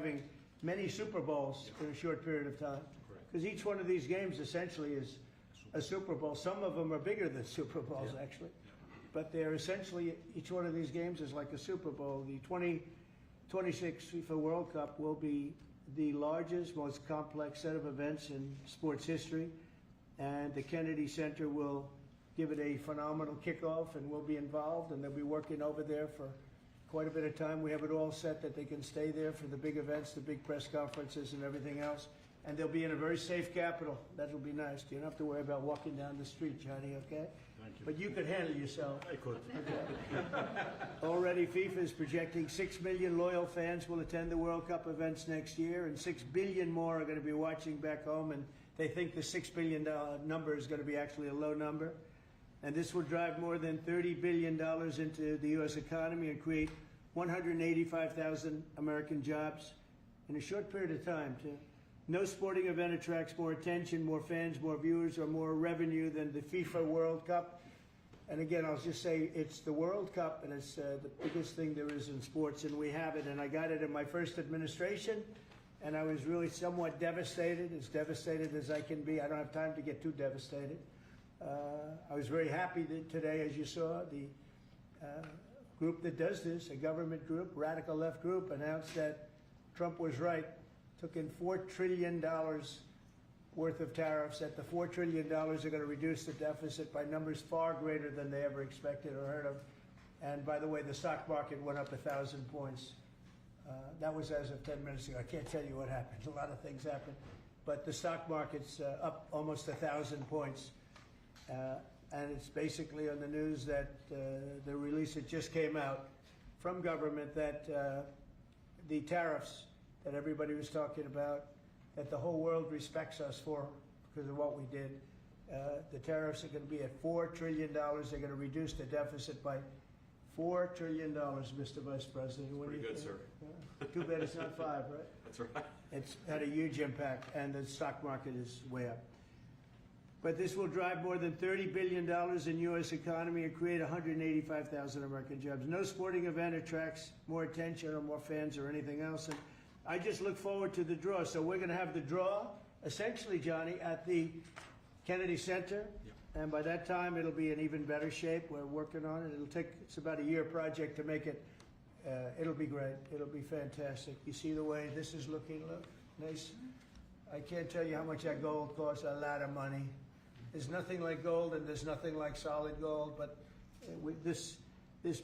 having many Super Bowls in a short period of time. Because each one of these games essentially is a Super Bowl. Some of them are bigger than Super Bowls, actually. But they're essentially, each one of these games is like a Super Bowl. The 2026 FIFA World Cup will be the largest, most complex set of events in sports history. And the Kennedy Center will give it a phenomenal kickoff, and we'll be involved, and they'll be working over there for quite a bit of time. We have it all set that they can stay there for the big events, the big press conferences and everything else. And they'll be in a very safe capital. That'll be nice. You don't have to worry about walking down the street, Johnny, okay? Thank you. But you could handle yourself. I could. Already FIFA is projecting 6 million loyal fans will attend the World Cup events next year, and 6 billion more are going to be watching back home, and they think the $6 billion number is going to be actually a low number. And this will drive more than $30 billion into the U.S. economy and create 185,000 American jobs in a short period of time, too. No sporting event attracts more attention, more fans, more viewers, or more revenue than the FIFA World Cup. And again, I'll just say it's the World Cup, and it's the biggest thing there is in sports, and we have it. And I got it in my first administration, and I was really somewhat devastated, as devastated as I can be. I don't have time to get too devastated. I was very happy that today, as you saw, the group that does this, a government group, radical left group, announced that Trump was right. Took in $4 trillion worth of tariffs. That the $4 trillion are going to reduce the deficit by numbers far greater than they ever expected or heard of. And by the way, the stock market went up 1,000 points. That was as of 10 minutes ago. I can't tell you what happened. A lot of things happened. But the stock market's up almost 1,000 points. And it's basically on the news that the release that just came out from government that the tariffs that everybody was talking about, that the whole world respects us for because of what we did. The tariffs are going to be at $4 trillion. They're going to reduce the deficit by $4 trillion, Mr. Vice President. Pretty good, sir. Too bad it's not 5, right? That's right. It's had a huge impact, and the stock market is way up. But this will drive more than $30 billion in U.S. economy and create 185,000 American jobs. No sporting event attracts more attention or more fans or anything else. And I just look forward to the draw. So we're going to have the draw, essentially, Johnny, at the Kennedy Center. Yeah. And by that time, it'll be in even better shape. We're working on it. It's about a year project to make it. It'll be great. It'll be fantastic. You see the way this is looking? Look, nice. I can't tell you how much that gold costs. A lot of money. There's nothing like gold, and there's nothing like solid gold. But this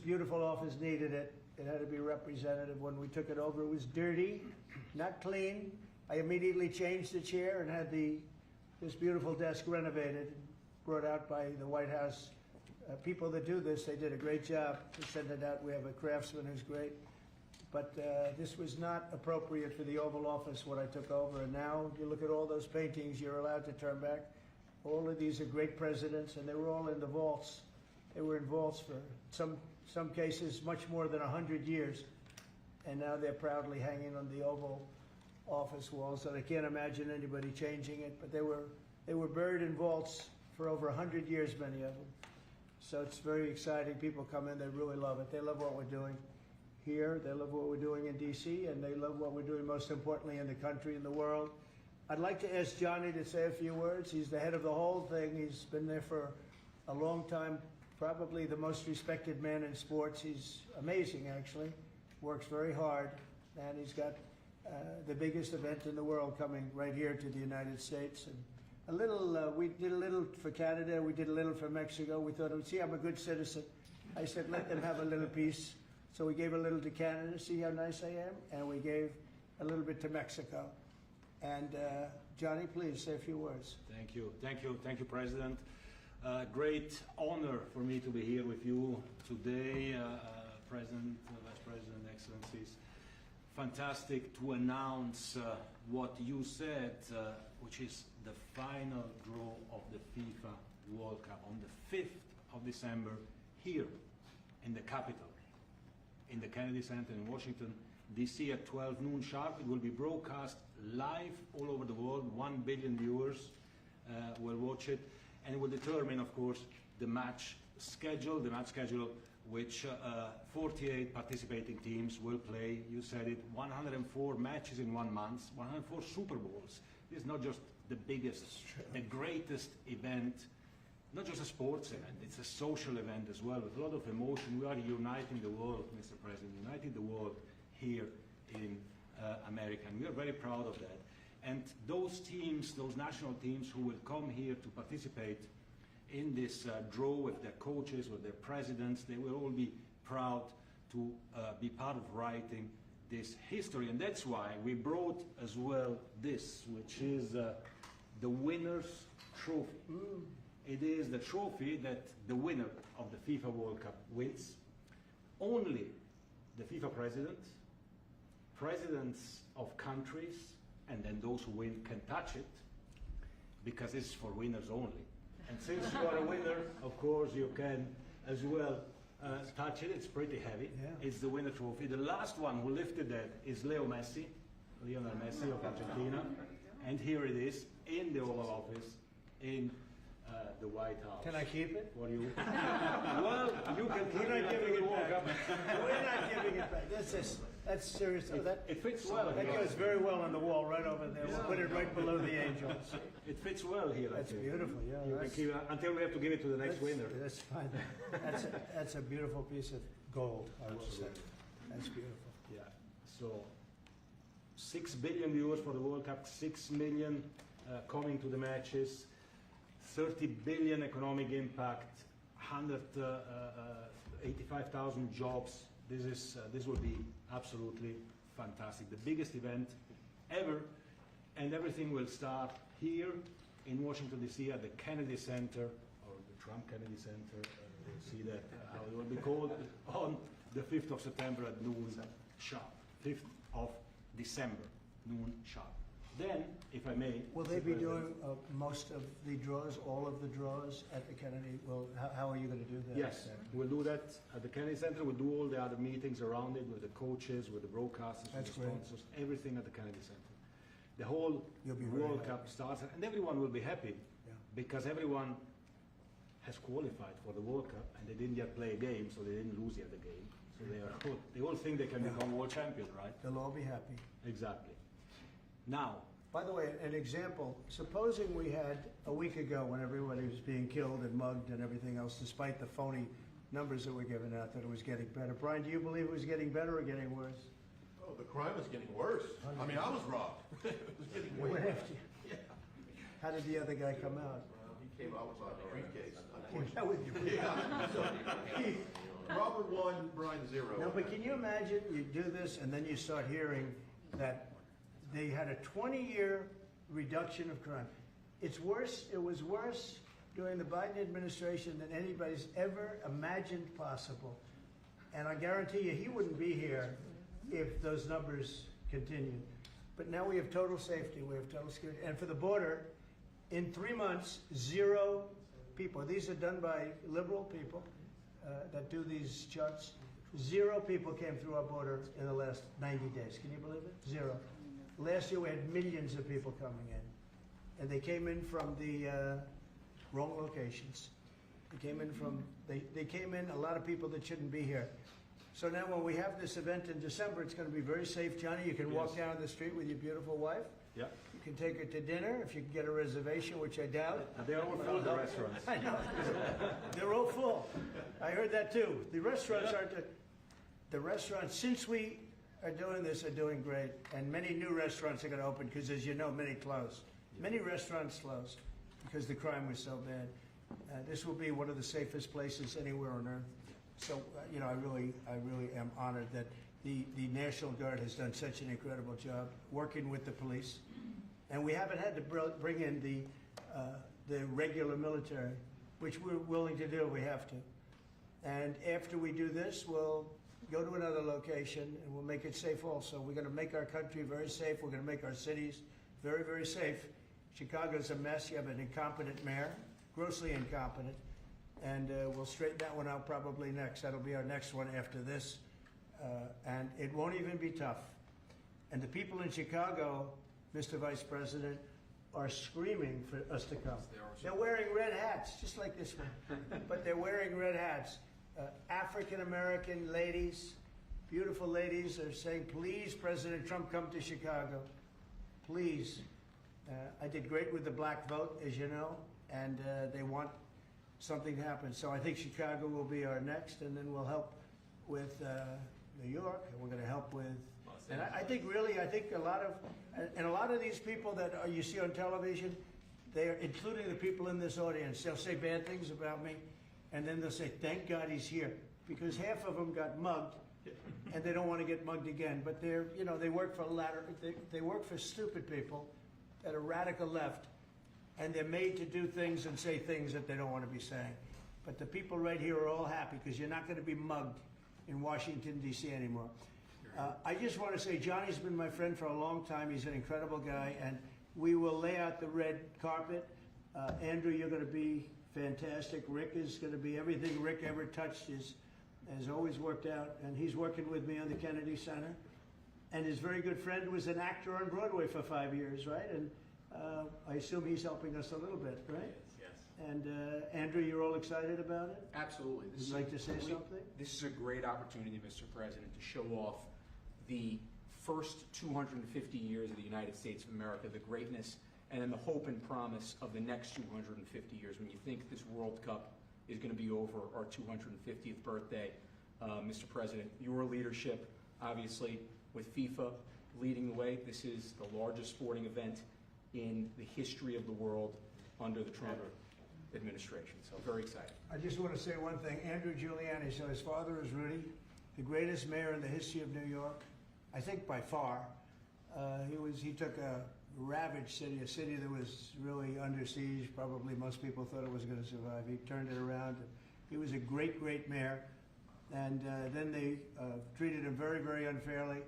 beautiful office needed it. It had to be representative. When we took it over, it was dirty, not clean. I immediately changed the chair and had this beautiful desk renovated, brought out by the White House. People that do this, they did a great job to send it out. We have a craftsman who's great. But this was not appropriate for the Oval Office when I took over. And now you look at all those paintings you're allowed to turn back. All of these are great presidents, and they were all in the vaults. They were in vaults for some cases much more than 100 years, and now they're proudly hanging on the Oval Office walls. And I can't imagine anybody changing it. But they were buried in vaults for over 100 years, many of them. So it's very exciting. People come in, they really love it. They love what we're doing here. They love what we're doing in D.C., and they love what we're doing, most importantly, in the country and the world. I'd like to ask Johnny to say a few words. He's the head of the whole thing. He's been there for a long time. Probably the most respected man in sports. He's amazing, actually. Works very hard, and he's got the biggest event in the world coming right here to the United States. And we did a little for Canada. We did a little for Mexico. We thought, see, I'm a good citizen. I said, let them have a little piece. So we gave a little to Canada. See how nice I am? And we gave a little bit to Mexico. And Johnny, please say a few words. Thank you, President. Great honor for me to be here with you today, President, Vice President, Excellencies. Fantastic to announce what you said, which is the final draw of the FIFA World Cup on the 5th of December here in the capital, in the Kennedy Center in Washington, D.C. at 12 noon sharp. It will be broadcast live all over the world. 1 billion viewers will watch it, and it will determine, of course, the match schedule. The match schedule which 48 participating teams will play. You said it, 104 matches in 1 month, 104 Super Bowls. This is not just the biggest, the greatest event, not just a sports event, it's a social event as well, with a lot of emotion. We are uniting the world, Mr. President, uniting the world here in America, and we are very proud of that. And those teams, those national teams who will come here to participate in this draw with their coaches, with their presidents, they will all be proud to be part of writing this history. And that's why we brought as well this, which is the winner's trophy. It is the trophy that the winner of the FIFA World Cup wins. Only the FIFA president, presidents of countries, and then those who win can touch it, because it's for winners only. And since you are a winner, of course, you can as well touch it. It's pretty heavy. Yeah. It's the winner trophy. The last one who lifted that is Lionel Messi of Argentina. And here it is in the Oval Office in the White House. Can I keep it? For you? Well, you can keep We're it. not giving it World back. Cup. We're not giving it back. That's serious. Oh, that It fits well. that here. goes very well on the wall right over there. We'll put it right below the angels. It fits well here. I That's think. beautiful. Yeah, You can that's, keep it until we have to give it to the next winner. That's fine. That's a beautiful piece of gold, I will say. That's beautiful. Yeah. So 6 billion viewers for the World Cup, 6 million coming to the matches, 30 billion economic impact, 185,000 jobs. This will be absolutely fantastic. The biggest event ever, and everything will start here in Washington D.C. at the Kennedy Center, or the Trump Kennedy Center. We'll see that how it will be called on the 5th of September at noon sharp. 5th of December, noon sharp. Then, if I may, Will they be doing most of the draws, all of the draws at the Kennedy? Well, how are you going to do that? Yes, we'll do that at the Kennedy Center. We'll do all the other meetings around it with the coaches, with the broadcasters, with That's the great. sponsors, everything at the Kennedy Center. The whole You'll be very World happy. Cup starts, and everyone will be happy Yeah. because everyone has qualified for the World Cup, and they didn't yet play a game, so they didn't lose yet the game. So they all think they can Yeah. become world champion, right? They'll all be happy. Exactly. Now, By the way, an example, supposing we had a week ago when everybody was being killed and mugged and everything else, despite the phony numbers that were given out, that it was getting better. Brian, do you believe it was getting better or getting worse? Oh, the crime was getting worse. I mean, I was robbed. It was getting What way happened? How did the other guy come out? He came out with a briefcase. That was Yeah, so, Robert 1, Brian 0. No, but can you imagine, you do this and then you start hearing that they had a 20-year reduction of crime. It's worse, it was worse during the Biden administration than anybody's ever imagined possible. And I guarantee you, he wouldn't be here if those numbers continued. But now we have total safety, we have total security. And for the border, in 3 months, 0 people. These are done by liberal people that do these charts. 0 people came through our border in the last 90 days. Can you believe it? 0. Last year we had millions of people coming in. And they came in from the wrong locations. They came in from, they came in, a lot of people that shouldn't be here. So now when we have this event in December, it's going to be very safe. Johnny, you can walk down the street with your beautiful wife. yeah, You can take her to dinner if you can get a reservation, which I doubt. they're all full, the restaurants. I know. They're all full. I heard that too. The restaurants aren't, the restaurants, since we are doing this, are doing great. And many new restaurants are going to open because, as you know, many closed. Many restaurants closed because the crime was so bad. This will be one of the safest places anywhere on earth. So, you know, I really am honored that the National Guard has done such an incredible job working with the police. And we haven't had to bring in the regular military, which we're willing to do. We have to. And after we do this, we'll go to another location and we'll make it safe also. We're going to make our country very safe. We're going to make our cities very, very safe. Chicago's a mess. You have an incompetent mayor, grossly incompetent. And we'll straighten that one out probably next. That'll be our next one after this. And it won't even be tough. And the people in Chicago, Mr. Vice President, are screaming for us to come. They're wearing red hats, just like this one. But they're wearing red hats. African American ladies, beautiful ladies, are saying, please, President Trump, come to Chicago. Please. I did great with the black vote, as you know, and they want something to happen. So I think Chicago will be our next, and then we'll help with New York, and we're going to help with. And I think really, a lot of these people that you see on television, they're including the people in this audience. They'll say bad things about me, and then they'll say, "Thank God he's here," because half of them got mugged, and they don't want to get mugged again. But they work for they work for stupid people that are radical left, and they're made to do things and say things that they don't want to be saying. But the people right here are all happy because you're not going to be mugged in Washington, D.C. anymore. I just want to say Johnny's been my friend for a long time. He's an incredible guy, and we will lay out the red carpet. Andrew, you're going to be fantastic. Rick is going to be everything Rick ever touched has always worked out, and he's working with me on the Kennedy Center. And his very good friend was an actor on Broadway for 5 years, right? And I assume he's helping us a little bit, right? Yes. And Andrew, you're all excited about it? Absolutely. Would you like to say something? This is a great opportunity, Mr. President, to show off the first 250 years of the United States of America, the greatness, and then the hope and promise of the next 250 years. When you think this World Cup is going to be over our 250th birthday, Mr. President, your leadership, obviously, with FIFA leading the way, this is the largest sporting event in the history of the world under the Trump administration. So very excited. I just want to say one thing. Andrew Giuliani, so his father is Rudy, the greatest mayor in the history of New York, I think by far. He took a ravaged city, a city that was really under siege. Probably most people thought it was going to survive. He turned it around. He was a great, great mayor. And then they treated him very, very unfairly.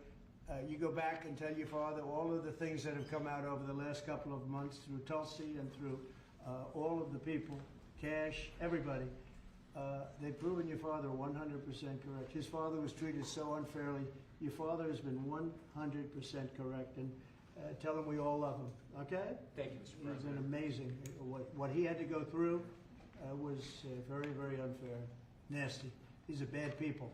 You go back and tell your father all of the things that have come out over the last couple of months through Tulsi and through all of the people, Cash, everybody. They've proven your father 100% correct. His father was treated so unfairly. Your father has been 100% correct. And tell him we all love him, okay? Thank you, Mr. President. He's been amazing. What he had to go through was very, very unfair, nasty. These are bad people.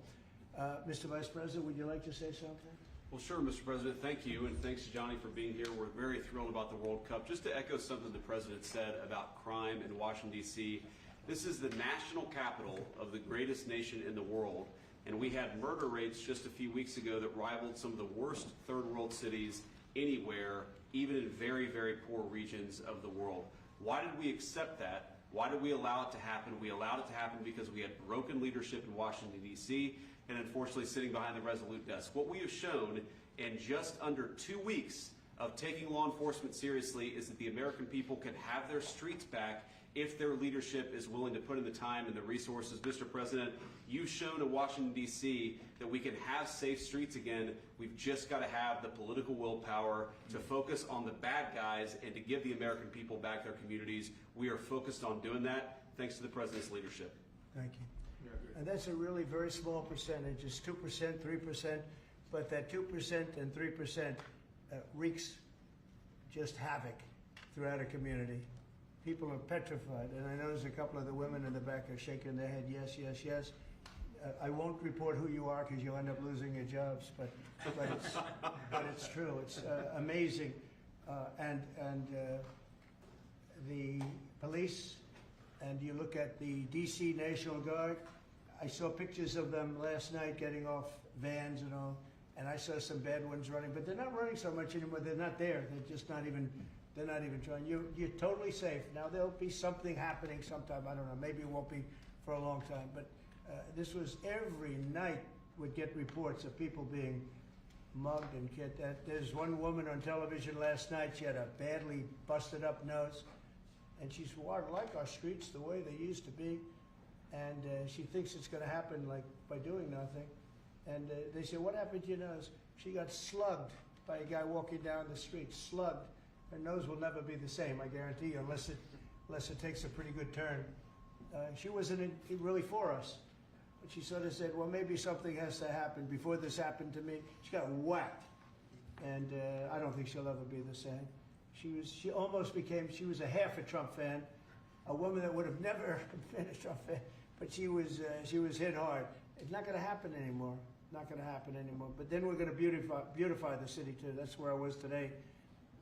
Mr. Vice President, would you like to say something? Well, sure, Mr. President. Thank you, and thanks to Johnny for being here. We're very thrilled about the World Cup. Just to echo something the President said about crime in Washington, D.C., this is the national capital of the greatest nation in the world, and we had murder rates just a few weeks ago that rivaled some of the worst third world cities anywhere, even in very, very poor regions of the world. Why did we accept that? Why did we allow it to happen? We allowed it to happen because we had broken leadership in Washington, D.C., and unfortunately sitting behind the Resolute desk. What we have shown in just under 2 weeks of taking law enforcement seriously is that the American people can have their streets back if their leadership is willing to put in the time and the resources. Mr. President, you've shown in Washington, D.C. that we can have safe streets again. We've just got to have the political willpower to focus on the bad guys and to give the American people back their communities. We are focused on doing that thanks to the President's leadership. Thank you. And that's a really very small percentage. It's 2%, 3%, but that 2% and 3% wreaks just havoc throughout a community. People are petrified, and I notice a couple of the women in the back are shaking their head, yes, yes, yes. I won't report who you are because you'll end up losing your jobs, but it's true. It's amazing, and the police, and you look at the D.C. National Guard. I saw pictures of them last night getting off vans and all, and I saw some bad ones running, but they're not running so much anymore. They're not there. They're just not even. They're not even trying. You're totally safe. Now there'll be something happening sometime. I don't know. Maybe it won't be for a long time. But this was every night would get reports of people being mugged and get that. There's one woman on television last night. She had a badly busted up nose, and she said, "Well, I like our streets the way they used to be." And she thinks it's going to happen like by doing nothing. And they said, "What happened to your nose?" She got slugged by a guy walking down the street. Slugged. Her nose will never be the same, I guarantee you, unless it takes a pretty good turn. She wasn't really for us. But she sort of said, well, maybe something has to happen. Before this happened to me, she got whacked. And I don't think she'll ever be the same. She almost became, she was a half a Trump fan, a woman that would have never been a Trump fan. but she was hit hard. It's not going to happen anymore. Not going to happen anymore. But then we're going to beautify the city too. That's where I was today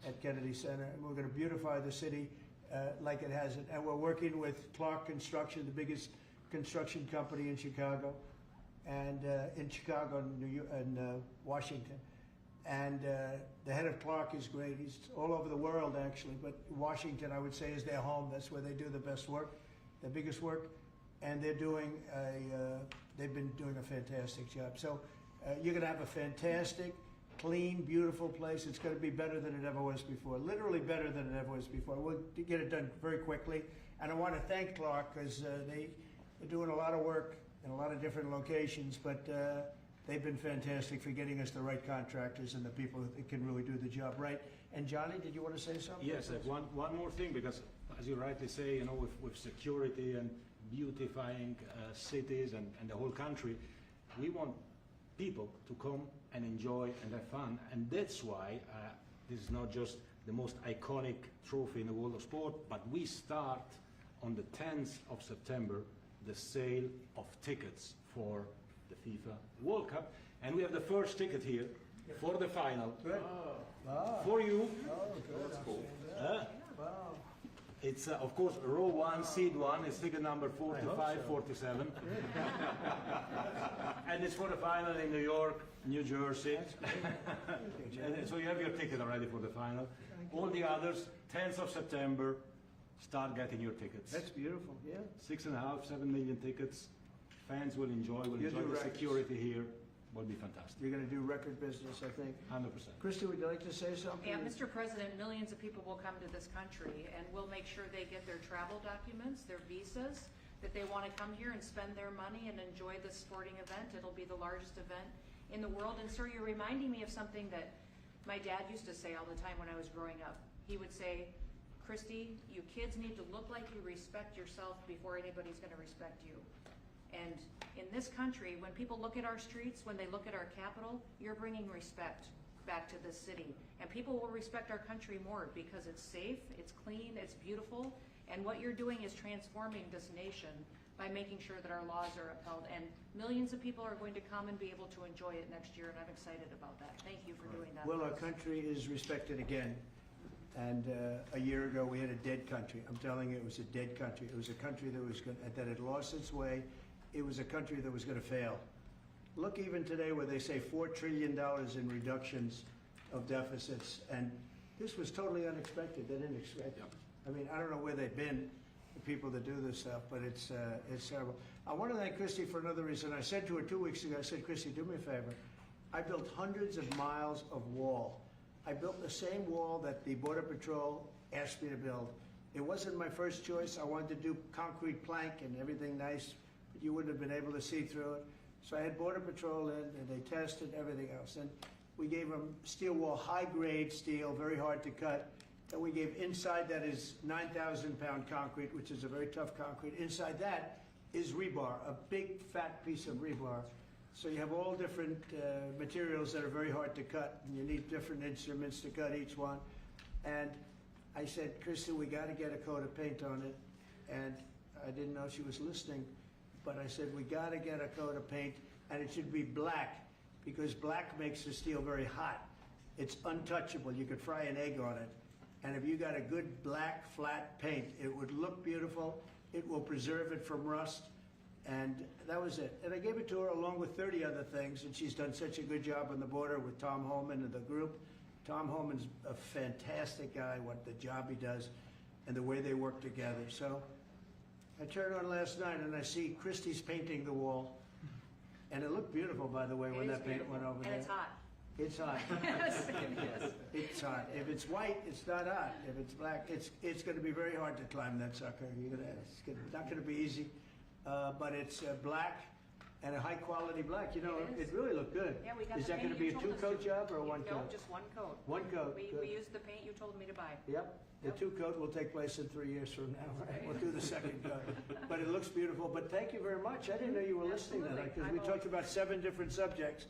at Kennedy Center, and we're going to beautify the city like it has it. And we're working with Clark Construction, the biggest construction company in Chicago, and in Chicago and New York, and Washington. And the head of Clark is great. He's all over the world actually, but Washington I would say is their home. That's where they do the best work, the biggest work, and they've been doing a fantastic job. So you're going to have a fantastic, clean, beautiful place. It's going to be better than it ever was before. Literally better than it ever was before. We'll get it done very quickly. And I want to thank Clark because they're doing a lot of work in a lot of different locations, but they've been fantastic for getting us the right contractors and the people that can really do the job right. And Johnny, did you want to say something? Yes, one more thing, because as you rightly say, you know, with security and beautifying cities and the whole country, we want people to come and enjoy and have fun. And that's why this is not just the most iconic trophy in the world of sport, but we start on the 10th of September the sale of tickets for the FIFA World Cup. And we have the first ticket here for the final. Good. Wow. For you. Oh, good. That's cool. Wow. It's, of course, row 1, seed 1. It's ticket number 45, 47. And it's for the final in New York, New Jersey. And so you have your ticket already for the final. All the others, 10th of September, start getting your tickets. That's beautiful. Yeah. 6.5, 7 million tickets. Fans will enjoy You'll the do records. security here. Will be fantastic. You're going to do record business, I think. 100%. Christy, would you like to say something? Yeah, Mr. President, millions of people will come to this country, and we'll make sure they get their travel documents, their visas, that they want to come here and spend their money and enjoy this sporting event. It'll be the largest event in the world. And sir, you're reminding me of something that my dad used to say all the time when I was growing up. He would say, Christy, you kids need to look like you respect yourself before anybody's going to respect you. And in this country, when people look at our streets, when they look at our capital, you're bringing respect back to this city. And people will respect our country more because it's safe, it's clean, it's beautiful. And what you're doing is transforming this nation by making sure that our laws are upheld. And millions of people are going to come and be able to enjoy it next year, and I'm excited about that. Thank you for doing that. Well, for our us. country is respected again. And a year ago, we had a dead country. I'm telling you, it was a dead country. It was a country that had lost its way. It was a country that was going to fail. Look, even today, where they say $4 trillion in reductions of deficits, and this was totally unexpected. They didn't expect it. I mean, I don't know where they've been, the people that do this stuff, but it's terrible. I want to thank Christy for another reason. I said to her 2 weeks ago, I said, Christy, do me a favor. I built hundreds of miles of wall. I built the same wall that the Border Patrol asked me to build. It wasn't my first choice. I wanted to do concrete plank and everything nice, but you wouldn't have been able to see through it. So I had Border Patrol in, and they tested everything else. And we gave them steel wall, high-grade steel, very hard to cut. And we gave inside that is 9,000-pound concrete, which is a very tough concrete. Inside that is rebar, a big, fat piece of rebar. So you have all different materials that are very hard to cut, and you need different instruments to cut each one. And I said, Kristen, we got to get a coat of paint on it. And I didn't know she was listening, but I said, we got to get a coat of paint, and it should be black, because black makes the steel very hot. It's untouchable. You could fry an egg on it. And if you got a good black, flat paint, it would look beautiful. It will preserve it from rust. And that was it. And I gave it to her along with 30 other things, and she's done such a good job on the border with Tom Holman and the group. Tom Holman's a fantastic guy, what the job he does and the way they work together. So I turned on last night and I see Christie's painting the wall. And it looked beautiful, by the way, when that paint went over there. And it's hot. It's hot. Yes, it is. It's hot. If it's white, it's not hot. If it's black, it's going to be very hard to climb that sucker. It's not going to be easy. But it's black and a high quality black. You know, It is. it really looked good. Yeah, we got Is the that going paint to be you a told us two-coat to. job or a No, one-coat? just one coat. One coat. We Good. used the paint you told me to buy. Yep. The Yep. two-coat will take place in 3 years from now. Right? We'll do the second coat. But it looks beautiful. But thank you very much. I didn't know you were listening to that, because we Absolutely. talked about 7 different subjects,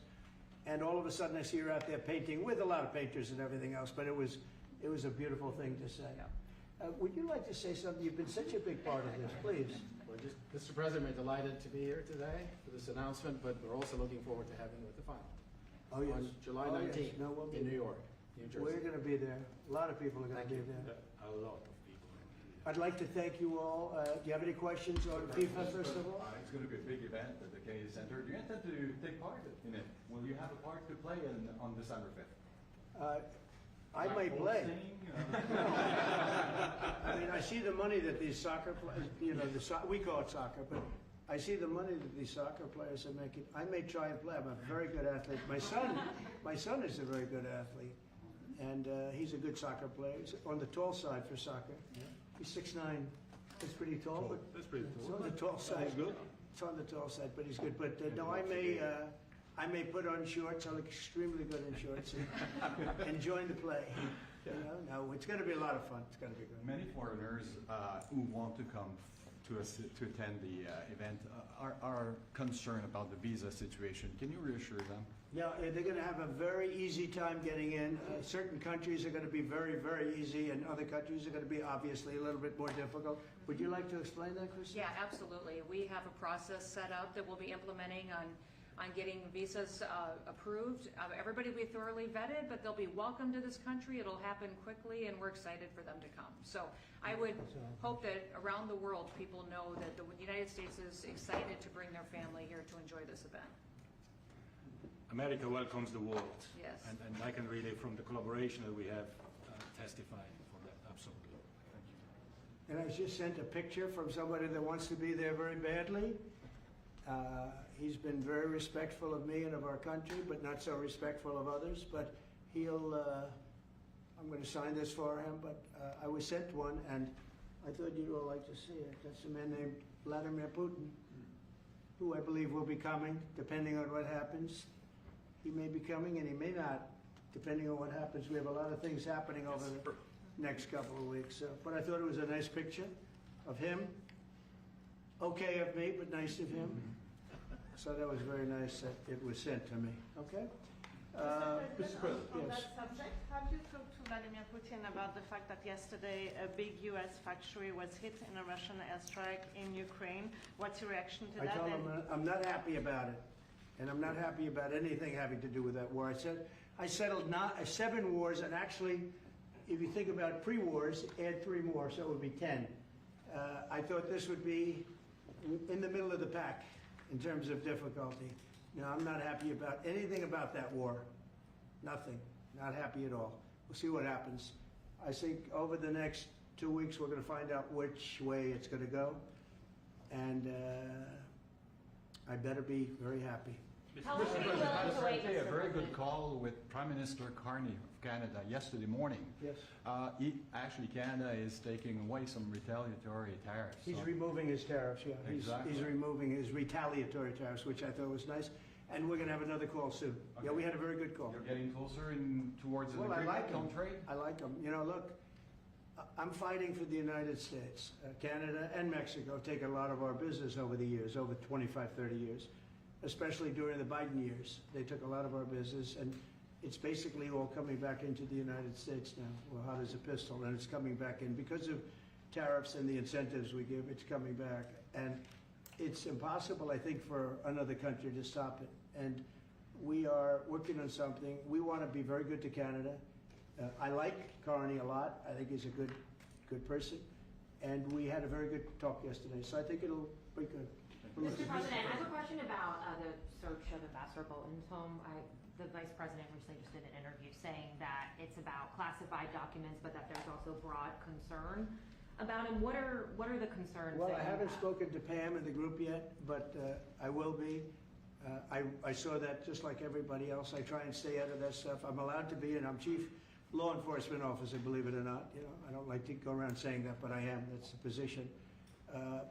and all of a sudden I see her out there painting with a lot of painters and everything else. But it was a beautiful thing to say. Yep. Would you like to say something? You've been such a big part of this. Please. Mr. President, we're delighted to be here today for this announcement, but we're also looking forward to having you at the final. Oh, yes. On July Oh, yes. 19th No, we'll be in New there. York, New We're Jersey. going to be there. A lot of people are going to Thank be you. there. A lot of people. I'd like to thank you all. Do you have any questions on FIFA, first of all? It's going to be a big event at the Kennedy Center. Do you intend to take part in it? Will you have a part to play on December 5th? I may play. I mean, I see the money that these soccer players, we call it soccer, but I see the money that these soccer players are making. I may try and play. I'm a very good athlete. My son is a very good athlete, and he's a good soccer player. He's on the tall side for soccer. He's 6'9". That's pretty tall, but That's pretty it's cool. on the tall side. Sounds good. It's on the tall side, but he's good. But no, I may put on shorts. I look extremely good in shorts and join the play. No, it's going to be a lot of fun. It's going to be good. Many foreigners who want to come to attend the event are concerned about the visa situation. Can you reassure them? Yeah, they're going to have a very easy time getting in. Certain countries are going to be very, very easy, and other countries are going to be obviously a little bit more difficult. Would you like to explain that, Christine? Yeah, absolutely. We have a process set up that we'll be implementing on getting visas approved. Everybody will be thoroughly vetted, but they'll be welcome to this country. It'll happen quickly, and we're excited for them to come. So I would hope that around the world, people know that the United States is excited to bring their family here to enjoy this event. America welcomes the world. Yes. And I can really, from the collaboration that we have, testify for that, absolutely. And I just sent a picture from somebody that wants to be there very badly. He's been very respectful of me and of our country, but not so respectful of others. But I'm going to sign this for him, but I was sent one, and I thought you'd all like to see it. That's a man named Vladimir Putin, who I believe will be coming, depending on what happens. He may be coming, and he may not, depending on what happens. We have a lot of things happening over the next couple of weeks. But I thought it was a nice picture of him. Okay of me, but nice of him. So that was very nice that it was sent to me. Okay? Mr. President. On Yes. that subject, have you talked to Vladimir Putin about the fact that yesterday a big U.S. factory was hit in a Russian airstrike in Ukraine? What's your reaction to I that? told him I'm not happy about it, and I'm not happy about anything having to do with that war. I settled 7 wars, and actually, if you think about pre-wars, add 3 more, so it would be 10. I thought this would be in the middle of the pack in terms of difficulty. No, I'm not happy about anything about that war. Nothing. Not happy at all. We'll see what happens. I think over the next 2 weeks, we're going to find out which way it's going to go. And I better be very happy. Mr. President, I had a very good call with Prime Minister Carney of Canada yesterday morning. Yes. Canada is taking away some retaliatory tariffs. He's so- removing his tariffs, yeah. Exactly. He's removing his retaliatory tariffs, which I thought was nice. And we're going to have another call soon. Okay. Yeah, we had a very good call. You're getting closer towards an Well, I agreement like him. on trade? I like him. Look, I'm fighting for the United States. Canada and Mexico take a lot of our business over the years, over 25, 30 years, especially during the Biden years. They took a lot of our business, and it's basically all coming back into the United States now. Well, hot as a pistol, and it's coming back in. Because of tariffs and the incentives we give, it's coming back. And it's impossible, I think, for another country to stop it. And we are working on something. We want to be very good to Canada. I like Carney a lot. I think he's a good person. And we had a very good talk yesterday, so I think it'll be good. Mr. President, I have a question about the search of Ambassador Bolton's home. The Vice President recently just did an interview saying that it's about classified documents, but that there's also broad concern about him. What are the concerns? Well, that I you haven't have? spoken to Pam in the group yet, but I will be. I saw that just like everybody else. I try and stay out of that stuff. I'm allowed to be, and I'm chief law enforcement officer, believe it or not. I don't like to go around saying that, but I am. That's the position.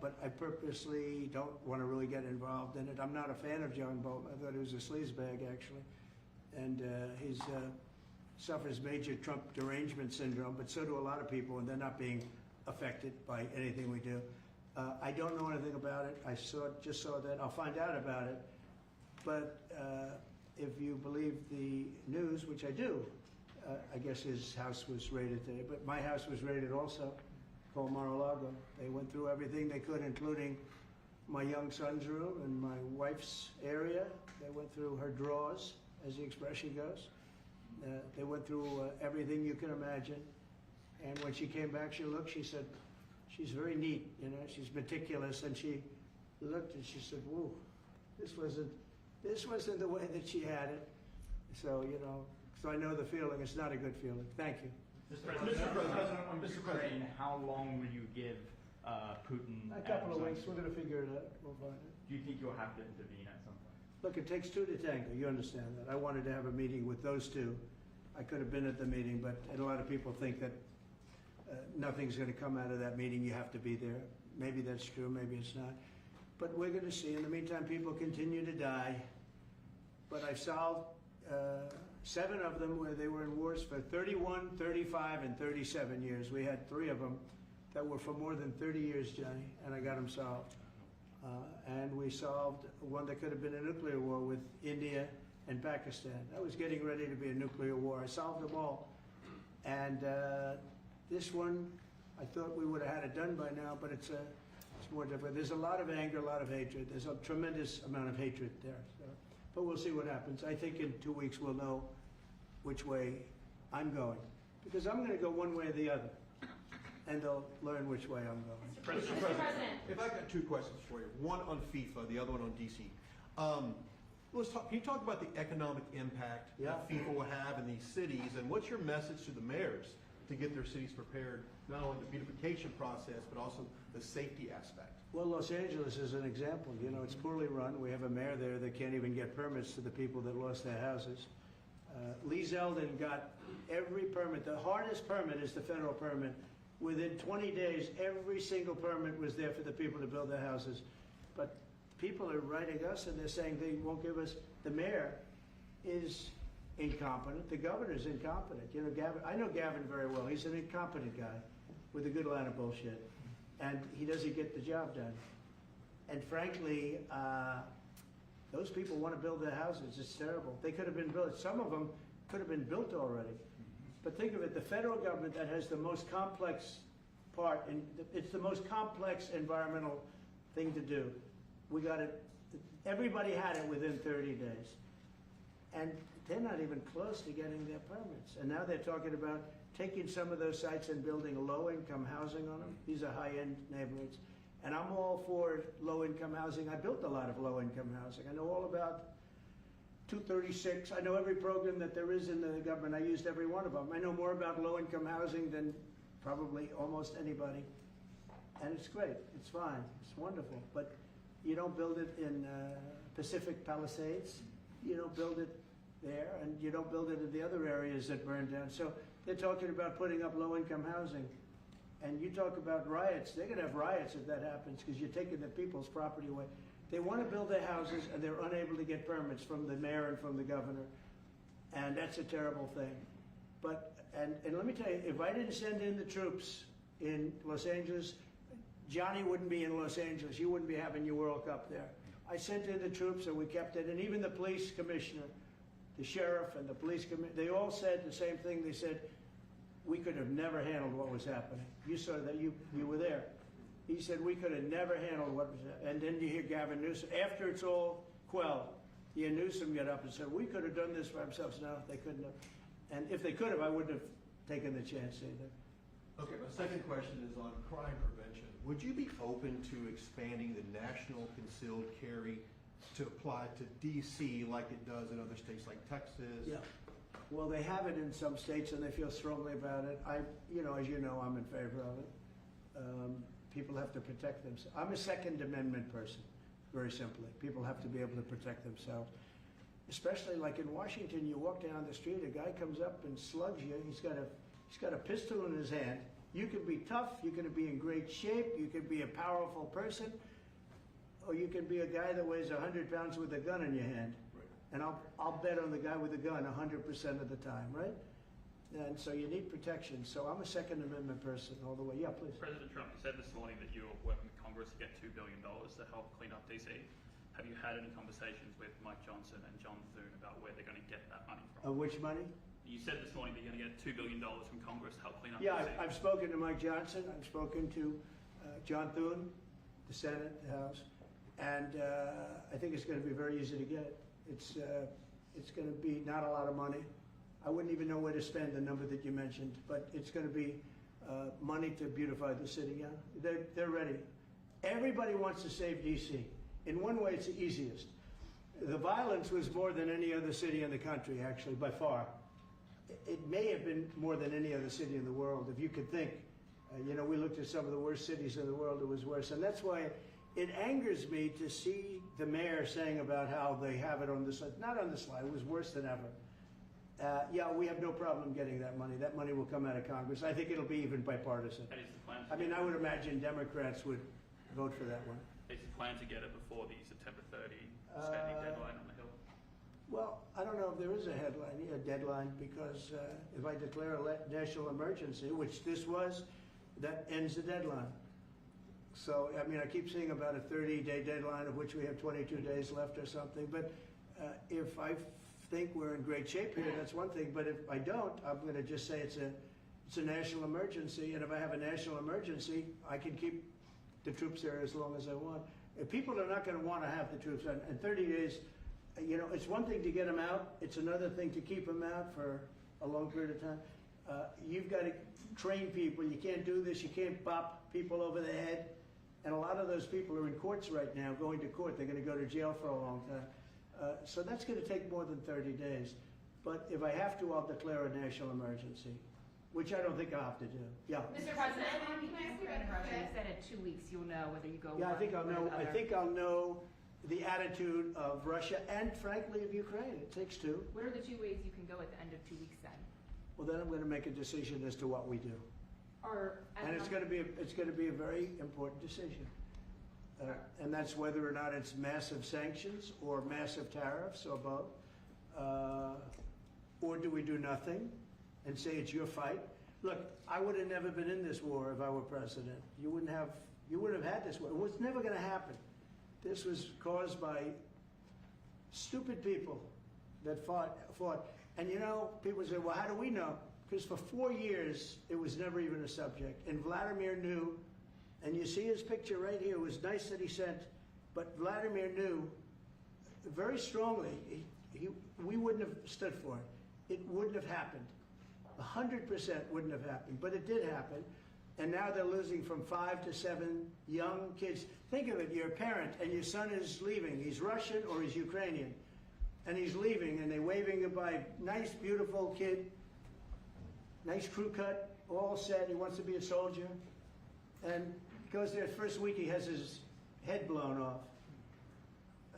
But I purposely don't want to really get involved in it. I'm not a fan of John Bolton. I thought he was a sleazebag, actually. And he suffers major Trump derangement syndrome, but so do a lot of people, and they're not being affected by anything we do. I don't know anything about it. I just saw that. I'll find out about it. But if you believe the news, which I do, I guess his house was raided today, but my house was raided also. called Mar-a-Lago. They went through everything they could, including my young son's room and my wife's area. They went through her drawers, as the expression goes. They went through everything you can imagine. And when she came back, she looked, she said, she's very neat, you know, she's meticulous. And she looked and she said, whoa, this wasn't the way that she had it. So, you know, so I know the feeling. It's not a good feeling. Thank you. Mr. President, on Ukraine, how long will you give Putin? A couple of and weeks, we're going to figure it out. We'll find it. Do you think you'll have to intervene at some point? Look, it takes two to tango. You understand that. I wanted to have a meeting with those two. I could have been at the meeting, but a lot of people think that nothing's going to come out of that meeting. You have to be there. Maybe that's true, maybe it's not. But we're going to see. In the meantime, people continue to die. But I've solved 7 of them where they were in wars for 31, 35, and 37 years. We had 3 of them that were for more than 30 years, Johnny, and I got them solved. And we solved one that could have been a nuclear war with India and Pakistan. That was getting ready to be a nuclear war. I solved them all. And this one, I thought we would have had it done by now, but it's more difficult. There's a lot of anger, a lot of hatred. There's a tremendous amount of hatred there. So, but we'll see what happens. I think in 2 weeks we'll know which way I'm going. Because I'm going to go one way or the other. And they'll learn which way I'm going. Mr. President, if I got 2 questions for you, one on FIFA, the other one on DC. Can you talk about the economic impact that FIFA will have in these cities, and what's your message to the mayors to get their cities prepared, not only the beautification process, but also the safety aspect? Well, Los Angeles is an example. You know, it's poorly run. We have a mayor there that can't even get permits to the people that lost their houses. Lee Zeldin got every permit. The hardest permit is the federal permit. Within 20 days, every single permit was there for the people to build their houses. But people are writing us and they're saying they won't give us. The mayor is incompetent. The governor is incompetent. You know, Gavin, I know Gavin very well. He's an incompetent guy with a good line of bullshit. And he doesn't get the job done. And frankly, those people want to build their houses. It's terrible. They could have been built. Some of them could have been built already. But think of it, the federal government that has the most complex part, and it's the most complex environmental thing to do. We got it, everybody had it within 30 days. And they're not even close to getting their permits. And now they're talking about taking some of those sites and building low-income housing on them. These are high-end neighborhoods. And I'm all for low-income housing. I built a lot of low-income housing. I know all about 236. I know every program that there is in the government. I used every one of them. I know more about low-income housing than probably almost anybody. And it's great. It's fine. It's wonderful. But you don't build it in Pacific Palisades. You don't build it there. And you don't build it in the other areas that burned down. So they're talking about putting up low-income housing. And you talk about riots. They're going to have riots if that happens because you're taking the people's property away. They want to build their houses, and they're unable to get permits from the mayor and from the governor. And that's a terrible thing. But, and let me tell you, if I didn't send in the troops in Los Angeles, Johnny wouldn't be in Los Angeles. You wouldn't be having your World Cup there. I sent in the troops, and we kept it. And even the police commissioner, the sheriff and the police commissioner, they all said the same thing. They said, we could have never handled what was happening. You saw that, you were there. He said, we could have never handled what was happening. And then you hear Gavin Newsom, after it's all quelled, you hear Newsom get up and said, we could have done this for ourselves. No, they couldn't have. And if they could have, I wouldn't have taken the chance either. Okay, my second question is on crime prevention. Would you be open to expanding the national concealed carry to apply to D.C. like it does in other states like Texas? Yeah. Well, they have it in some states and they feel strongly about it. As you know, I'm in favor of it. People have to protect themselves. I'm a Second Amendment person, very simply. People have to be able to protect themselves. Especially like in Washington, you walk down the street, a guy comes up and slugs you. He's got a pistol in his hand. You can be tough, you can be in great shape, you can be a powerful person, or you can be a guy that weighs 100 pounds with a gun in your hand. Right. And I'll bet on the guy with the gun 100% of the time, right? And so you need protection. So I'm a Second Amendment person all the way. Yeah, please. President Trump, you said this morning that you're working with Congress to get $2 billion to help clean up DC. Have you had any conversations with Mike Johnson and John Thune about where they're going to get that money from? Which money? You said this morning that you're going to get $2 billion from Congress to help clean up Yeah, DC. I've spoken to Mike Johnson, I've spoken to John Thune, the Senate, the House, and I think it's going to be very easy to get. It's going to be not a lot of money. I wouldn't even know where to spend the number that you mentioned, but it's going to be money to beautify the city. Yeah, they're ready. Everybody wants to save DC. In one way, it's the easiest. The violence was more than any other city in the country, actually, by far. It may have been more than any other city in the world, if you could think. We looked at some of the worst cities in the world, it was worse. And that's why it angers me to see the mayor saying about how they have it on the slide. Not on the slide, it was worse than ever. Yeah, we have no problem getting that money. That money will come out of Congress. I think it'll be even bipartisan. That is the plan. I mean, I would imagine Democrats would vote for that one. Is the plan to get it before the September 30 spending deadline on the Hill? Well, I don't know if there is a deadline, because if I declare a national emergency, which this was, that ends the deadline. So, I mean, I keep seeing about a 30-day deadline, of which we have 22 days left or something. But if I think we're in great shape here, that's one thing. But if I don't, I'm going to just say it's a national emergency. And if I have a national emergency, I can keep the troops there as long as I want. If people are not going to want to have the troops on, and 30 days, it's one thing to get them out. It's another thing to keep them out for a long period of time. You've got to train people. You can't do this. You can't bop people over the head. And a lot of those people are in courts right now, going to court. They're going to go to jail for a long time. So that's going to take more than 30 days. But if I have to, I'll declare a national emergency, which I don't think I'll have to do. Yeah. Mr. President, you said in 2 weeks you'll know whether you go. Yeah, I think I'll one way or know. the I other. think I'll know the attitude of Russia and, frankly, of Ukraine. It takes two. What are the 2 ways you can go at the end of 2 weeks then? Well, then I'm going to make a decision as to what we do. And it's going to be a very important decision. And that's whether or not it's massive sanctions or massive tariffs or both. Or do we do nothing and say it's your fight? Look, I would have never been in this war if I were president. You wouldn't have had this war. It was never going to happen. This was caused by stupid people that fought. And people say, well, how do we know? Because for 4 years, it was never even a subject. And Vladimir knew, and you see his picture right here. It was nice that he sent, but Vladimir knew very strongly we wouldn't have stood for it. It wouldn't have happened. 100% wouldn't have happened, but it did happen. And now they're losing from 5 to 7 young kids. Think of it, you're a parent and your son is leaving. He's Russian or he's Ukrainian. And he's leaving and they're waving goodbye. Nice, beautiful kid. Nice crew cut, all set. He wants to be a soldier. And goes there, first week he has his head blown off.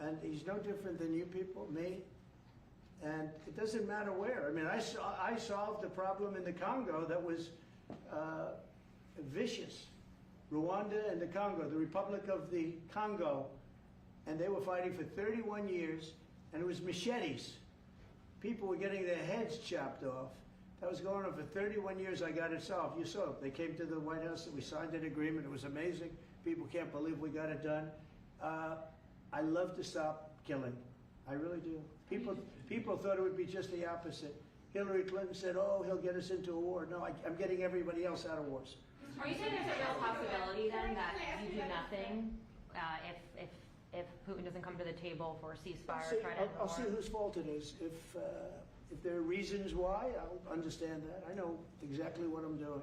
And he's no different than you people, me. And it doesn't matter where. I mean, I solved a problem in the Congo that was vicious. Rwanda and the Congo, the Republic of the Congo. And they were fighting for 31 years, and it was machetes. People were getting their heads chopped off. That was going on for 31 years. I got it solved. You saw it. They came to the White House and we signed an agreement. It was amazing. People can't believe we got it done. I love to stop killing. I really do. People thought it would be just the opposite. Hillary Clinton said, oh, he'll get us into a war. No, I'm getting everybody else out of wars. Are you saying there's a real possibility then that you do nothing if Putin doesn't come to the table for a ceasefire? I'll see whose fault it is. If there are reasons why, I'll understand that. I know exactly what I'm doing.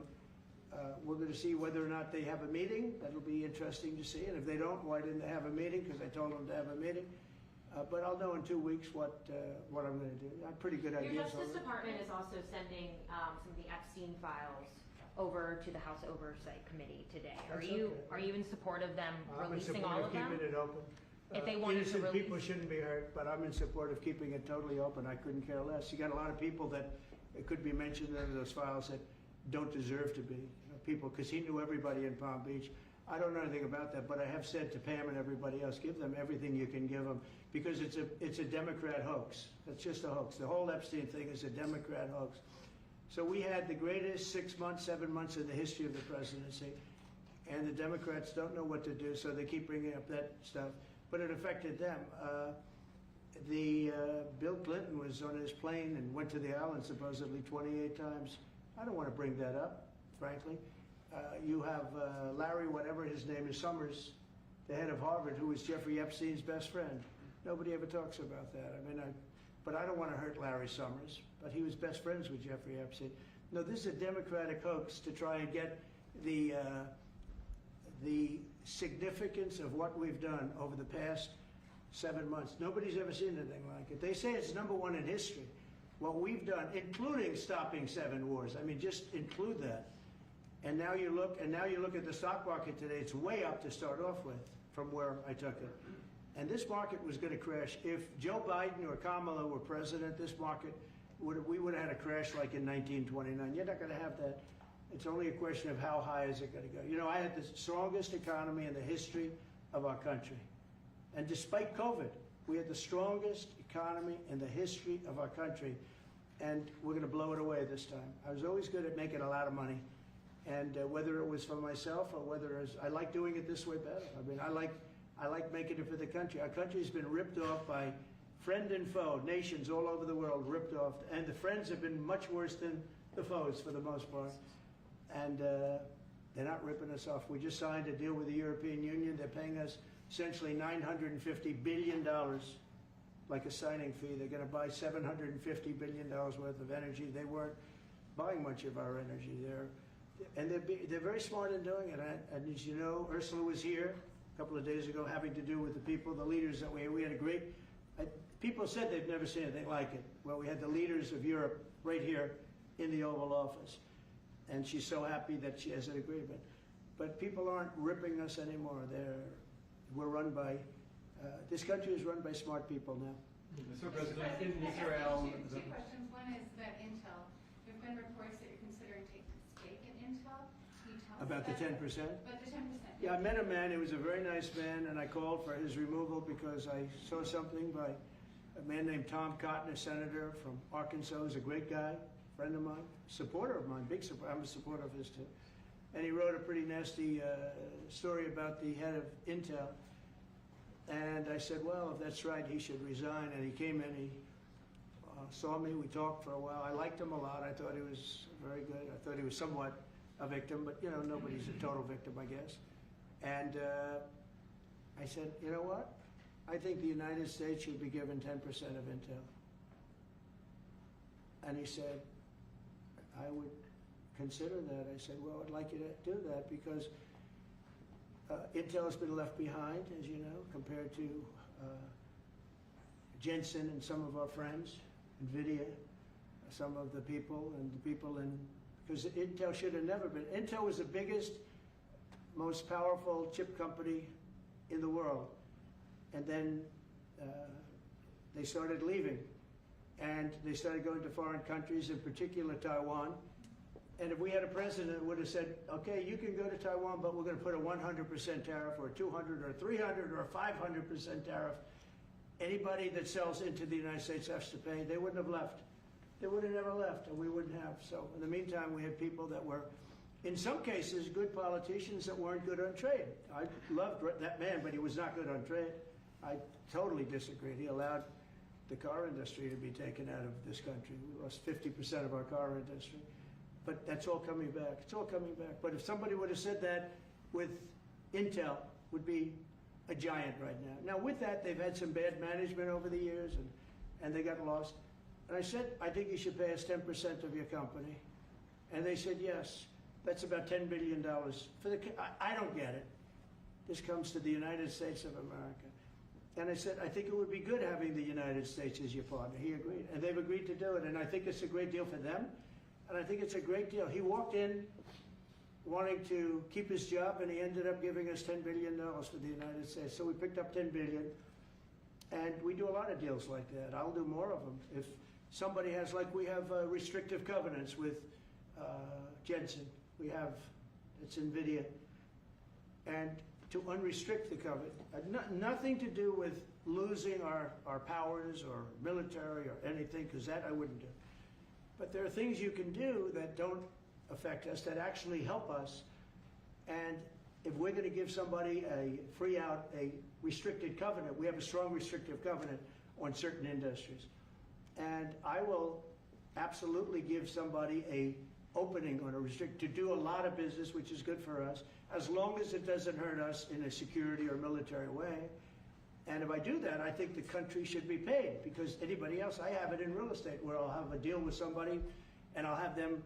We're going to see whether or not they have a meeting. That'll be interesting to see. And if they don't, why didn't they have a meeting? Because I told them to have a meeting. But I'll know in 2 weeks what I'm going to do. I have pretty good ideas. Your Justice Department is also sending some of the Epstein files over to the House Oversight Committee today. Are you in support of them releasing all of them? I'm in support of keeping it open. If they wanted to innocent release... people shouldn't be hurt, but I'm in support of keeping it totally open. I couldn't care less. You got a lot of people that it could be mentioned in those files that don't deserve to be. People, because he knew everybody in Palm Beach. I don't know anything about that, but I have said to Pam and everybody else, give them everything you can give them, because it's a Democrat hoax. It's just a hoax. The whole Epstein thing is a Democrat hoax. So we had the greatest 6 months, 7 months in the history of the presidency, and the Democrats don't know what to do, so they keep bringing up that stuff. But it affected them. Bill Clinton was on his plane and went to the island supposedly 28 times. I don't want to bring that up, frankly. You have Larry, whatever his name is, Summers, the head of Harvard, who was Jeffrey Epstein's best friend. Nobody ever talks about that. I mean, but I don't want to hurt Larry Summers, but he was best friends with Jeffrey Epstein. No, this is a Democratic hoax to try and get the significance of what we've done over the past 7 months. Nobody's ever seen anything like it. They say it's #1 in history. What we've done, including stopping 7 wars. I mean, just include that. And now you look at the stock market today. It's way up to start off with from where I took it. And this market was going to crash. If Joe Biden or Kamala were president, this market we would have had a crash like in 1929. You're not going to have that. It's only a question of how high is it going to go. You know, I had the strongest economy in the history of our country. And despite COVID, we had the strongest economy in the history of our country. And we're going to blow it away this time. I was always good at making a lot of money. And whether it was for myself or whether it was, I like doing it this way better. I mean, I like making it for the country. Our country's been ripped off by friend and foe, nations all over the world ripped off. And the friends have been much worse than the foes for the most part. And they're not ripping us off. We just signed a deal with the European Union. They're paying us essentially $950 billion, like a signing fee. They're going to buy $750 billion worth of energy. They weren't buying much of our energy there. And they're very smart in doing it. And as you know, Ursula was here a couple of days ago having to do with the people, the leaders that we had a great, people said they've never seen anything like it. Well, we had the leaders of Europe right here in the Oval Office. And she's so happy that she has an agreement. But people aren't ripping us anymore. We're run by, this country is run by smart people now. Mr. President, in Israel... Two questions. One is about Intel. There have been reports that you're considering taking a stake in Intel. Can you tell us About the 10%? About the 10%. Yeah, I met a man. He was a very nice man, and I called for his removal because I saw something by a man named Tom Cotton, a senator from Arkansas. He's a great guy, friend of mine, supporter of mine, big supporter. I'm a supporter of his too. And he wrote a pretty nasty story about the head of Intel. And I said, well, if that's right, he should resign. And he came in, he saw me, we talked for a while. I liked him a lot. I thought he was very good. I thought he was somewhat a victim, but you know, nobody's a total victim, I guess. And I said, you know what? I think the United States should be given 10% of Intel. And he said, I would consider that. I said, well, I'd like you to do that because Intel has been left behind, as you know, compared to Jensen and some of our friends, NVIDIA, some of the people and the people in, because Intel should have never been. Intel was the biggest, most powerful chip company in the world. And then they started leaving. And they started going to foreign countries, in particular Taiwan. And if we had a president that would have said, okay, you can go to Taiwan, but we're going to put a 100% tariff or a 200 or 300 or a 500% tariff, anybody that sells into the United States has to pay. They wouldn't have left. They would have never left, and we wouldn't have. So in the meantime, we had people that were, in some cases, good politicians that weren't good on trade. I loved that man, but he was not good on trade. I totally disagreed. He allowed the car industry to be taken out of this country. We lost 50% of our car industry. But that's all coming back. It's all coming back. But if somebody would have said that with Intel, would be a giant right now. Now with that, they've had some bad management over the years, and they got lost. And I said, I think you should pay us 10% of your company. And they said, yes. That's about $10 billion. I don't get it. This comes to the United States of America. And I said, I think it would be good having the United States as your partner. He agreed. And they've agreed to do it. And I think it's a great deal for them. And I think it's a great deal. He walked in wanting to keep his job, and he ended up giving us $10 billion for the United States. So we picked up $10 billion. And we do a lot of deals like that. I'll do more of them. If somebody has, like we have restrictive covenants with Jensen. We have, it's NVIDIA. And to unrestrict the covenant, nothing to do with losing our powers or military or anything, because that I wouldn't do. But there are things you can do that don't affect us, that actually help us. And if we're going to give somebody a free out, a restricted covenant, we have a strong restrictive covenant, on certain industries. And I will absolutely give somebody a opening on a to do a lot of business, which is good for us, as long as it doesn't hurt us in a security or military way. And if I do that, I think the country should be paid, because anybody else, I have it in real estate where I'll have a deal with somebody and I'll have them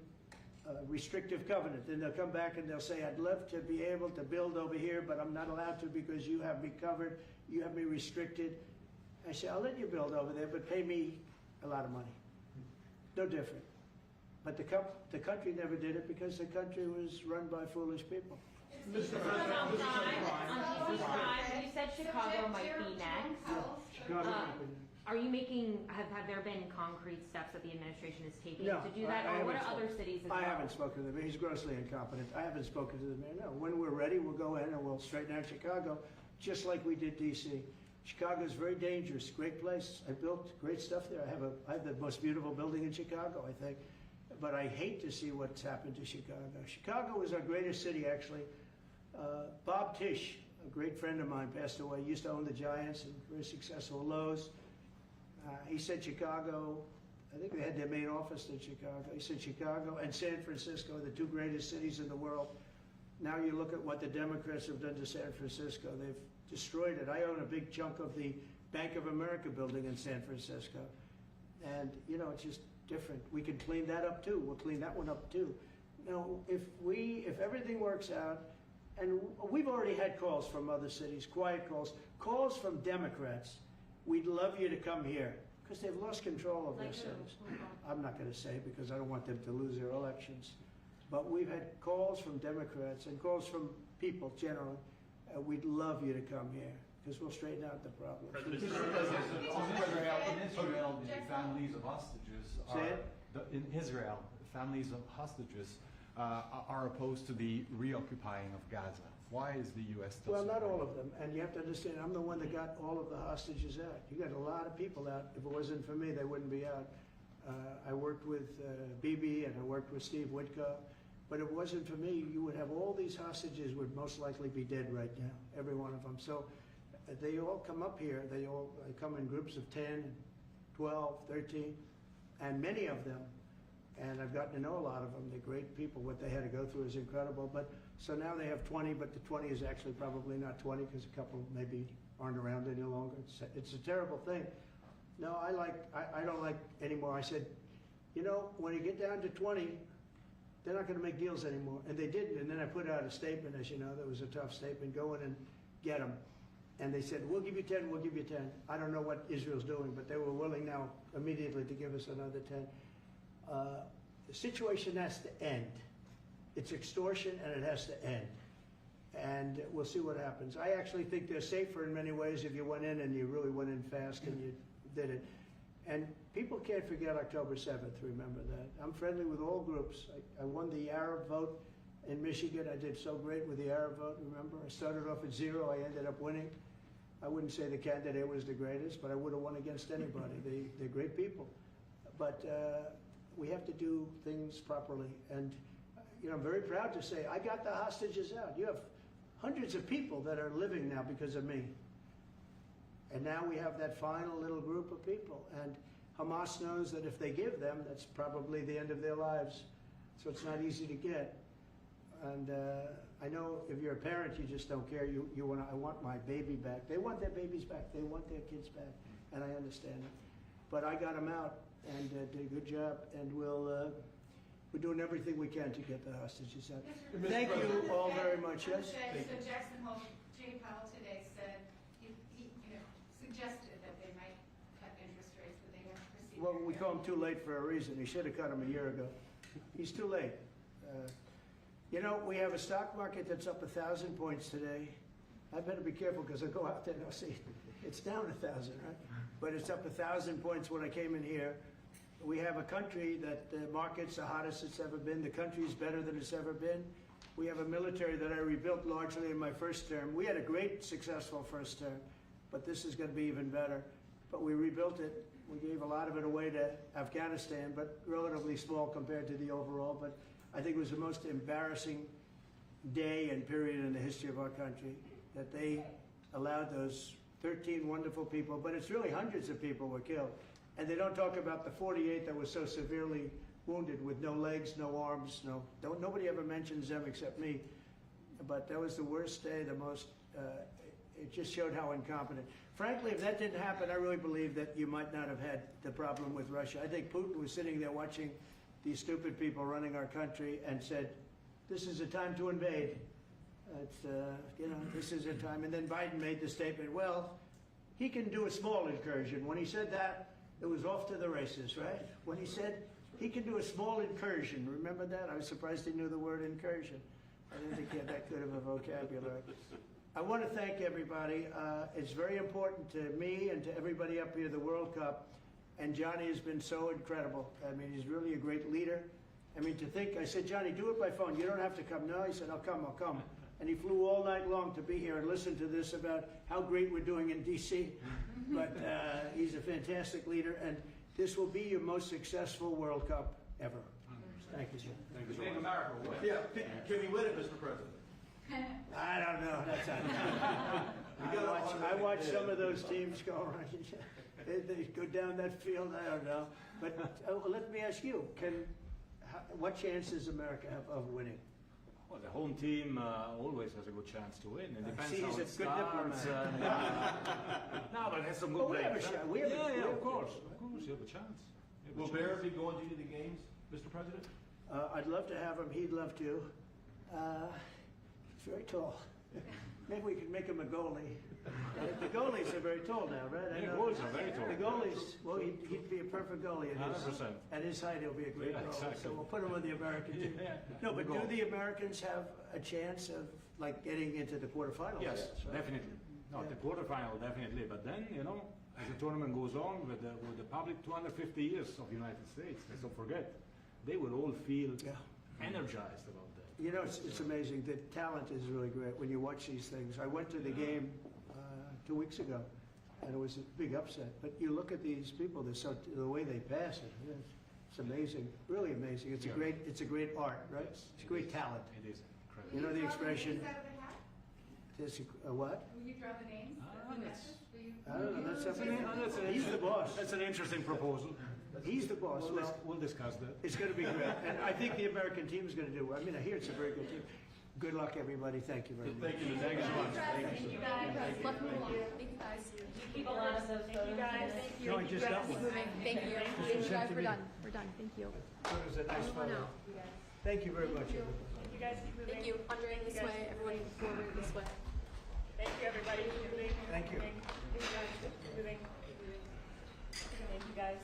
restrictive covenant. Then they'll come back and they'll say, I'd love to be able to build over here, but I'm not allowed to because you have me covered, you have me restricted. I say, I'll let you build over there, but pay me a lot of money. No different. But the country never did it because the country was run by foolish people. Mr. President, on DC crime, you said Chicago might be next. Are you making, have there been concrete steps that the administration is taking to do that? Or what are other cities as well? I haven't spoken to the mayor. He's grossly incompetent. I haven't spoken to the mayor, no. When we're ready, we'll go in and we'll straighten out Chicago, just like we did DC. Chicago is very dangerous, great place. I built great stuff there. I have the most beautiful building in Chicago, I think. But I hate to see what's happened to Chicago. Chicago is our greatest city, actually. Bob Tisch, a great friend of mine, passed away. He used to own the Giants and very successful Lowe's. He said Chicago, I think they had their main office in Chicago. He said Chicago and San Francisco are the two greatest cities in the world. Now you look at what the Democrats have done to San Francisco. They've destroyed it. I own a big chunk of the Bank of America building in San Francisco. And, you know, it's just different. We can clean that up too. We'll clean that one up too. Now, if everything works out, and we've already had calls from other cities, quiet calls from Democrats. We'd love you to come here, because they've lost control of their cities. I'm not going to say because I don't want them to lose their elections. But we've had calls from Democrats and calls from people generally. We'd love you to come here, because we'll straighten out the problem. In Israel, the families of hostages in Israel, the families of hostages are opposed to the reoccupying of Gaza. Why is the U.S. still Well, not supporting all of them. And you have to understand, I'm the one that got all of the hostages out. You got a lot of people out. If it wasn't for me, they wouldn't be out. I worked with Bibi and I worked with Steve Witkoff. But if it wasn't for me, you would have all these hostages would most likely be dead right now, every one of them. So they all come up here. They come in groups of 10, 12, 13, and many of them, and I've gotten to know a lot of them. They're great people. What they had to go through is incredible. But so now they have 20, but the 20 is actually probably not 20 because a couple maybe aren't around any longer. It's a terrible thing. No, I don't like anymore. I said, you know, when you get down to 20, they're not going to make deals anymore. And they didn't. And then I put out a statement, as you know, that was a tough statement, go in and get them. And they said, we'll give you 10, we'll give you 10. I don't know what Israel's doing, but they were willing now immediately to give us another 10. The situation has to end. It's extortion and it has to end. And we'll see what happens. I actually think they're safer in many ways if you went in and you really went in fast and you did it. And people can't forget October 7th, remember that. I'm friendly with all groups. I won the Arab vote in Michigan. I did so great with the Arab vote, remember? I started off at 0, I ended up winning. I wouldn't say the candidate was the greatest, but I would have won against anybody. They're great people. But we have to do things properly. And you know, I'm very proud to say I got the hostages out. You have hundreds of people that are living now because of me. And now we have that final little group of people. And Hamas knows that if they give them, that's probably the end of their lives. So it's not easy to get. And I know if you're a parent, you just don't care. I want my baby back. They want their babies back. They want their kids back. And I understand it. But I got them out and did a good job. And we're doing everything we can to get the hostages out. Thank you all very much. Yes? So Jackson Hole, Jay Powell today said, he suggested that they might cut interest rates, but they haven't proceeded. Well, we call him too late for a reason. He should have cut him a year ago. He's too late. You know, we have a stock market that's up 1,000 points today. I better be careful because I go out there and I'll see it's down 1,000, right? But it's up 1,000 points when I came in here. We have a country that the market's the hottest it's ever been. The country's better than it's ever been. We have a military that I rebuilt largely in my first term. We had a great, successful first term, but this is going to be even better. But we rebuilt it. We gave a lot of it away to Afghanistan, but relatively small compared to the overall. But I think it was the most embarrassing day and period in the history of our country that they allowed those 13 wonderful people, but it's really hundreds of people were killed. And they don't talk about the 48 that were so severely wounded with no legs, no arms, nobody ever mentions them except me. But that was the worst day, the most, it just showed how incompetent. Frankly, if that didn't happen, I really believe that you might not have had the problem with Russia. I think Putin was sitting there watching these stupid people running our country and said, this is a time to invade. It's, this is a time. And then Biden made the statement, well, he can do a small incursion. When he said that, it was off to the races, right? When he said he can do a small incursion, remember that? I was surprised he knew the word incursion. I didn't think he had that good of a vocabulary. I want to thank everybody. It's very important to me and to everybody up here, the World Cup. And Johnny has been so incredible. I mean, he's really a great leader. I mean, to think, I said, Johnny, do it by phone. You don't have to come. No, he said, I'll come. And he flew all night long to be here and listen to this about how great we're doing in D.C. But he's a fantastic leader, and this will be your most successful World Cup ever. Thank you, Jim. Thank you so much. Yeah, can we win it, Mr. President? I don't know. I watch some of those teams go around. They go down that field. I don't know. But let me ask you: what chance does America have of winning? Well, the home team always has a good chance to win. It depends how it he's a good starts. No, but it has some good we players. have a shot. We have Of course, you have a chance. Will Bear be going to the games, Mr. President? I'd love to have him. He'd love to. He's very tall. Maybe we could make him a goalie. The goalies are very tall now, right? I know. Goalies are very tall. The goalies, well, he'd be a perfect goalie. At his height, he'll be a great goalie. Exactly. So we'll put him on the American team. No, but do the Americans have a chance of like getting into the quarterfinals? Yes, right? definitely. No, the quarterfinal definitely. But then, as the tournament goes on with the public 250 years of the United States, let's not forget, they will all feel energized about that. It's amazing. The talent is really great when you watch these things. I went to the game 2 weeks ago, and it was a big upset. But you look at these people; the way they pass it. It's amazing, really amazing. It's a great art, right? Yes, It's a great talent. It is incredible. You know the expression. Will What? you draw the names? I don't know. He's the boss. That's an interesting proposal. He's the boss. We'll discuss that. It's going to be great, and I think the American team is going to do well. I mean, I hear it's a very good team. Good luck, everybody. Thank you very much. Thank you. Thank you so much. Thank you guys. Thank you guys. Keep a lot of those photos. Thank you. No, I just got one. Thank you. Thank you guys. We're done. We're done. Thank you. It was a nice photo. Thank you very much, everybody. Thank you guys. Keep moving. Thank you. Andre, this way. Everyone forward this way. Thank you, everybody. Keep moving. Thank you. Keep moving. Thank you, guys.